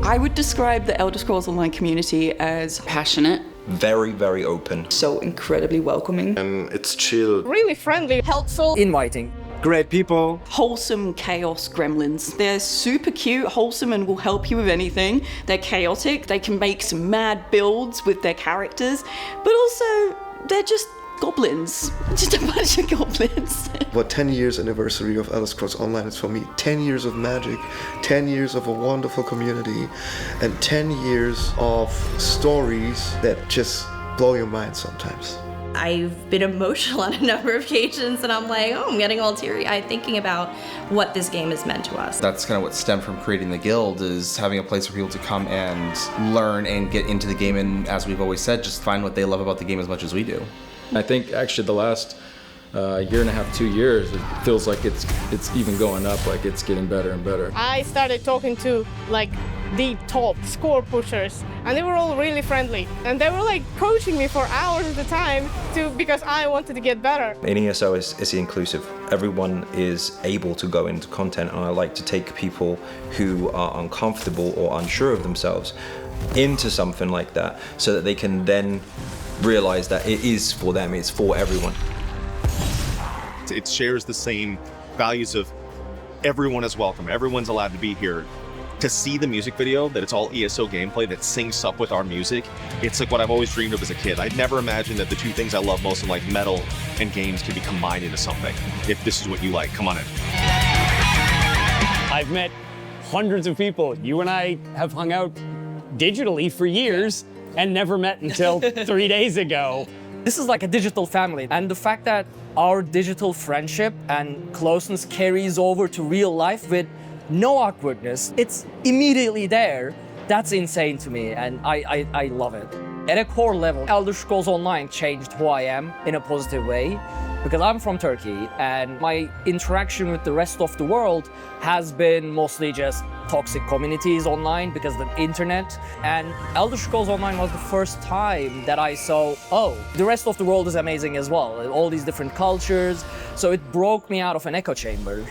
I would describe the Elder Scrolls Online community as passionate. Very, very open. So incredibly welcoming. And it's chill. Really friendly, helpful, inviting. Great people. Wholesome chaos gremlins. They're super cute, wholesome, and will help you with anything. They're chaotic. They can make some mad builds with their characters, but also they're just goblins. Just a bunch of goblins. What 10 years anniversary of Elder Scrolls Online is for me. 10 years of magic, 10 years of a wonderful community, and 10 years of stories that just blow your mind sometimes. I've been emotional on a number of occasions, and I'm like, I'm getting all teary-eyed thinking about what this game has meant to us. That's kind of what stemmed from creating the guild, is having a place for people to come and learn and get into the game, and as we've always said, just find what they love about the game as much as we do. I think actually the last year and a half, 2 years, it feels like it's even going up, like it's getting better and better. I started talking to like the top score pushers, and they were all really friendly, and they were like coaching me for hours at a time because I wanted to get better. In ESO is inclusive. Everyone is able to go into content, and I like to take people who are uncomfortable or unsure of themselves into something like that so that they can then realize that it is for them, it's for everyone. It shares the same values of everyone is welcome, everyone's allowed to be here. To see the music video, that it's all ESO gameplay that syncs up with our music, it's like what I've always dreamed of as a kid. I'd never imagined that the two things I love most in like metal and games could be combined into something. If this is what you like, come on in. I've met hundreds of people. You and I have hung out digitally for years and never met until 3 days ago. This is like a digital family, and the fact that our digital friendship and closeness carries over to real life with no awkwardness, it's immediately there. That's insane to me, and I love it. At a core level, Elder Scrolls Online changed who I am in a positive way, because I'm from Turkey, and my interaction with the rest of the world has been mostly just toxic communities online because of the internet. And Elder Scrolls Online was the first time that I saw, oh, the rest of the world is amazing as well, all these different cultures. So it broke me out of an echo chamber.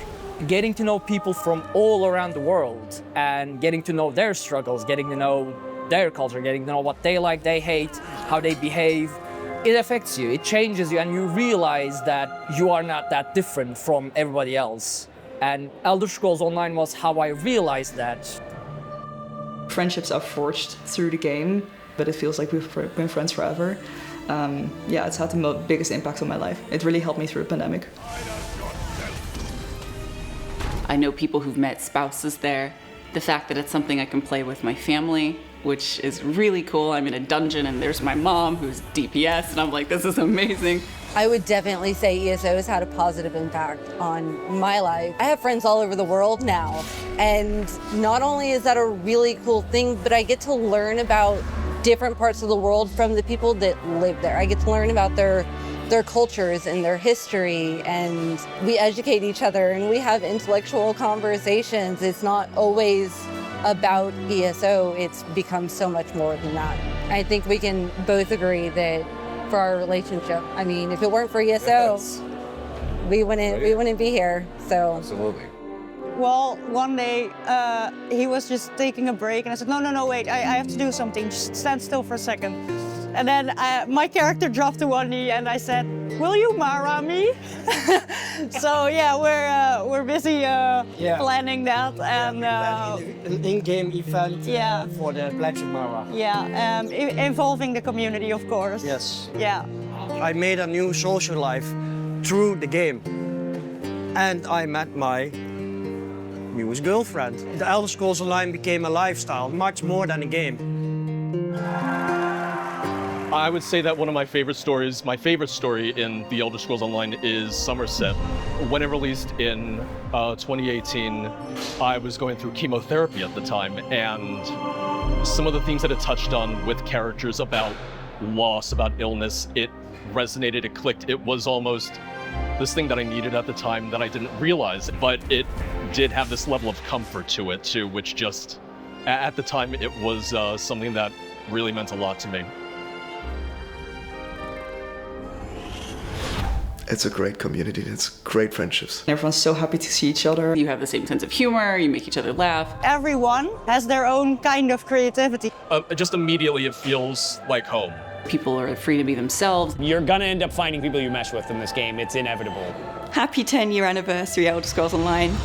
Getting to know people from all around the world and getting to know their struggles, getting to know their culture, getting to know what they like, they hate, how they behave, it affects you, it changes you, and you realize that you are not that different from everybody else. And Elder Scrolls Online was how I realized that. Friendships are forged through the game, but it feels like we've been friends forever. Yeah, it's had the biggest impact on my life. It really helped me through the pandemic. I know people who've met spouses there. The fact that it's something I can play with my family, which is really cool. I'm in a dungeon and there's my mom who's DPS, and I'm like, this is amazing. I would definitely say ESO has had a positive impact on my life. I have friends all over the world now, and not only is that a really cool thing, but I get to learn about different parts of the world from the people that live there. I get to learn about their cultures and their history, and we educate each other and we have intellectual conversations. It's not always about ESO, it's become so much more than that. I think we can both agree that for our relationship, I mean, if it weren't for ESO, we wouldn't be here, so. Absolutely. Well, one day he was just taking a break, and I said, no, wait, I have to do something, just stand still for a second. And then my character dropped to one knee, and I said, will you Mara me? So yeah, we're busy planning that, and an in-game event for the Pledge Mara. Yeah, involving the community, of course. Yes. Yeah. I made a new social life through the game, and I met my newest girlfriend. The Elder Scrolls Online became a lifestyle, much more than a game. I would say that one of my favorite stories, my favorite story in The Elder Scrolls Online is Somerset. When it released in 2018, I was going through chemotherapy at the time, and some of the themes that it touched on with characters about loss, about illness, it resonated, it clicked. It was almost this thing that I needed at the time that I didn't realize, but it did have this level of comfort to it too, which just, at the time, it was something that really meant a lot to me. It's a great community. It's great friendships. Everyone's so happy to see each other. You have the same sense of humor, you make each other laugh. Everyone has their own kind of creativity. Just immediately it feels like home. People are free to be themselves. You're gonna end up finding people you mesh with in this game. It's inevitable. Happy 10-year anniversary, Elder Scrolls Online.